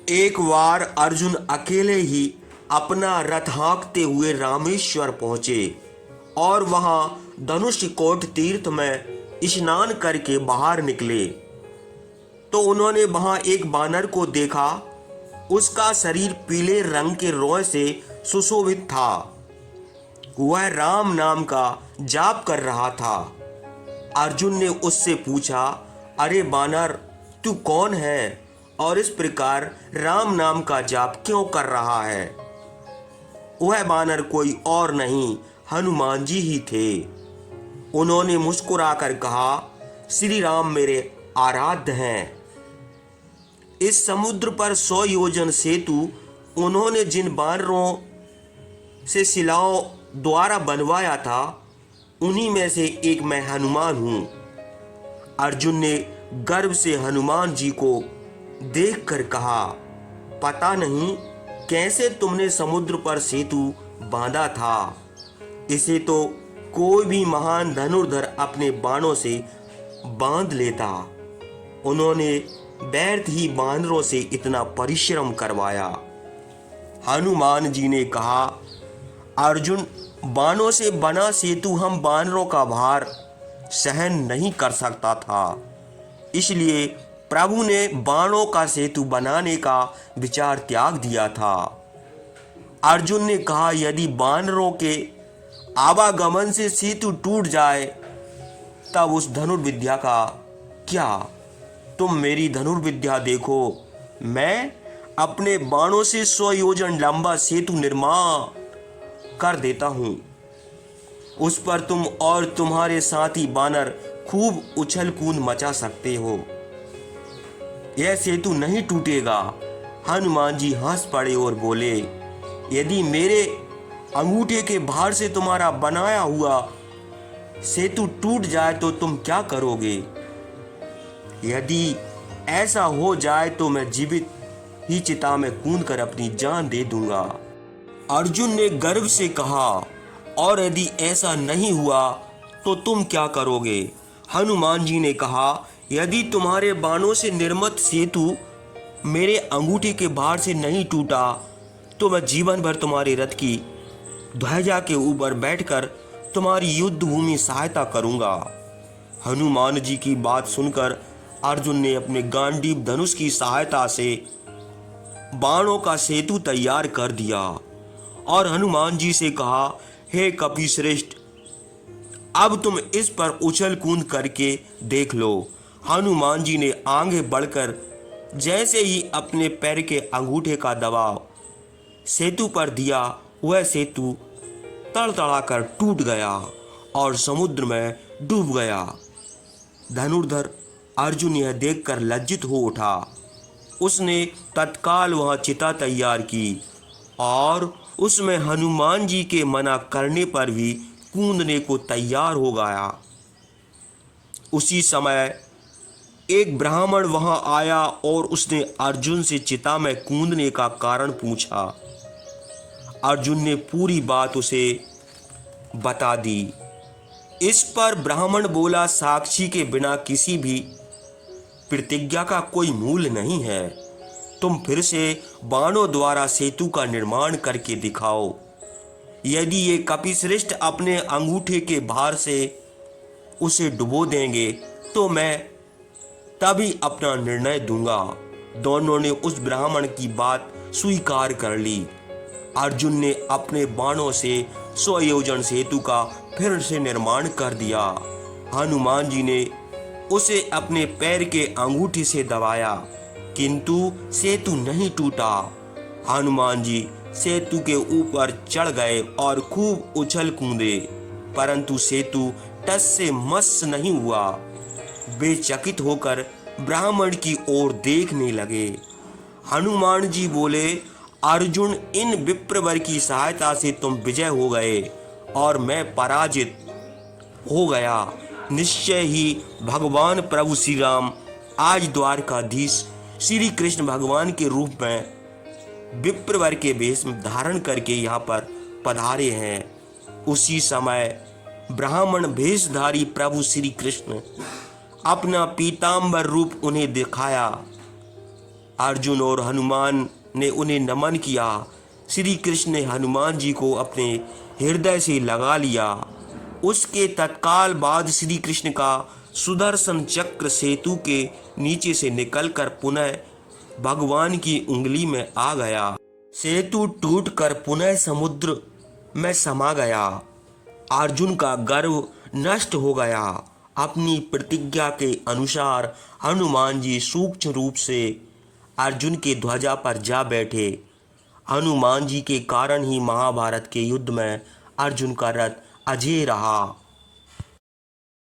एक बार अर्जुन अकेले ही अपना रथ हाँकते हुए रामेश्वर पहुंचे और वहां धनुषकोट तीर्थ में स्नान करके बाहर निकले तो उन्होंने वहां एक बानर को देखा। उसका शरीर पीले रंग के रोए से सुशोभित था। वह राम नाम का जाप कर रहा था। अर्जुन ने उससे पूछा, अरे बानर, तू कौन है और इस प्रकार राम नाम का जाप क्यों कर रहा है? वह बानर कोई और नहीं, हनुमान जी ही थे। उन्होंने मुस्कुराकर कहा, श्री राम मेरे आराध्य हैं। इस समुद्र पर 100 योजन सेतु उन्होंने जिन बानरों से शिलाओं द्वारा बनवाया था, उन्हीं में से एक मैं हनुमान हूं। अर्जुन ने गर्व से हनुमान जी को देखकर कहा, पता नहीं कैसे तुमने समुद्र पर सेतु बांधा था। इसे तो कोई भी महान धनुर्धर अपने बाणों से बांध लेता। उन्होंने व्यर्थ ही बानरों से इतना परिश्रम करवाया। हनुमान जी ने कहा, अर्जुन, बाणों से बना सेतु हम बानरों का भार सहन नहीं कर सकता था, इसलिए प्रभु ने बाणों का सेतु बनाने का विचार त्याग दिया था। अर्जुन ने कहा, यदि बानरों के आवागमन से सेतु टूट जाए तब उस धनुर्विद्या का क्या? तुम मेरी धनुर्विद्या देखो। मैं अपने बाणों से 100 योजन लंबा सेतु निर्माण कर देता हूं। उस पर तुम और तुम्हारे साथी बानर खूब उछल कूद मचा सकते हो। यह सेतु नहीं टूटेगा। हनुमान जी हंस पड़े और बोले, यदि मेरे अंगूठे के भार से तुम्हारा बनाया हुआ सेतु टूट जाए तो तुम क्या करोगे? यदि ऐसा हो जाए तो मैं जीवित ही चिता में कूद कर अपनी जान दे दूंगा। अर्जुन ने गर्व से कहा, और यदि ऐसा नहीं हुआ तो तुम क्या करोगे? हनुमान जी ने कहा, यदि तुम्हारे बाणों से निर्मित सेतु मेरे अंगूठे के भार से नहीं टूटा तो मैं जीवन भर तुम्हारे रथ की ध्वजा के ऊपर बैठकर तुम्हारी युद्ध भूमि सहायता करूंगा। हनुमान जी की बात सुनकर अर्जुन ने अपने गांडीव धनुष की सहायता से बाणों का सेतु तैयार कर दिया और हनुमान जी से कहा, हे कपिश्रेष्ठ, अब तुम इस पर उछल कूद करके देख लो। हनुमान जी ने आगे बढ़कर जैसे ही अपने पैर के अंगूठे का दबाव सेतु पर दिया, वह सेतु तड़तड़ाकर टूट गया और समुद्र में डूब गया। धनुर्धर अर्जुन यह देखकर लज्जित हो उठा। उसने तत्काल वहां चिता तैयार की और उसमें हनुमान जी के मना करने पर भी कूदने को तैयार हो गया। उसी समय एक ब्राह्मण वहां आया और उसने अर्जुन से चिता में कूदने का कारण पूछा। अर्जुन ने पूरी बात उसे बता दी। इस पर ब्राह्मण बोला, साक्षी के बिना किसी भी प्रतिज्ञा का कोई मूल्य नहीं है। तुम फिर से बाणों द्वारा सेतु का निर्माण करके दिखाओ। यदि ये कपिश्रेष्ठ अपने अंगूठे के भार से उसे डुबो देंगे तो मैं तभी अपना निर्णय दूंगा। दोनों ने उस ब्राह्मण की बात स्वीकार कर ली। अर्जुन ने अपने बाणों से 100 योजन सेतु का फिर से निर्माण कर दिया। हनुमान जी ने उसे अपने पैर के अंगूठे से दबाया, किंतु सेतु नहीं टूटा। हनुमान जी सेतु के ऊपर चढ़ गए और खूब उछल कूदे, परंतु सेतु टस से मस नहीं हुआ। वे चकित होकर ब्राह्मण की ओर देखने लगे। हनुमान जी बोले, अर्जुन, इन विप्रवर की सहायता से तुम विजय हो गए और मैं पराजित हो गया। निश्चय ही भगवान प्रभु श्री राम आज द्वारकाधीश श्री कृष्ण भगवान के रूप में विप्रवर के वेश में धारण करके यहाँ पर पधारे हैं। उसी समय ब्राह्मण भेषधारी प्रभु श्री कृष्ण अपना पीतांबर रूप उन्हें दिखाया। अर्जुन और हनुमान ने उन्हें नमन किया। श्री कृष्ण ने हनुमान जी को अपने हृदय से लगा लिया। उसके तत्काल बाद श्री कृष्ण का सुदर्शन चक्र सेतु के नीचे से निकलकर पुनः भगवान की उंगली में आ गया। सेतु टूटकर पुनः समुद्र में समा गया। अर्जुन का गर्व नष्ट हो गया। अपनी प्रतिज्ञा के अनुसार हनुमान जी सूक्ष्म रूप से अर्जुन के ध्वजा पर जा बैठे। हनुमान जी के कारण ही महाभारत के युद्ध में अर्जुन का रथ अजेय रहा।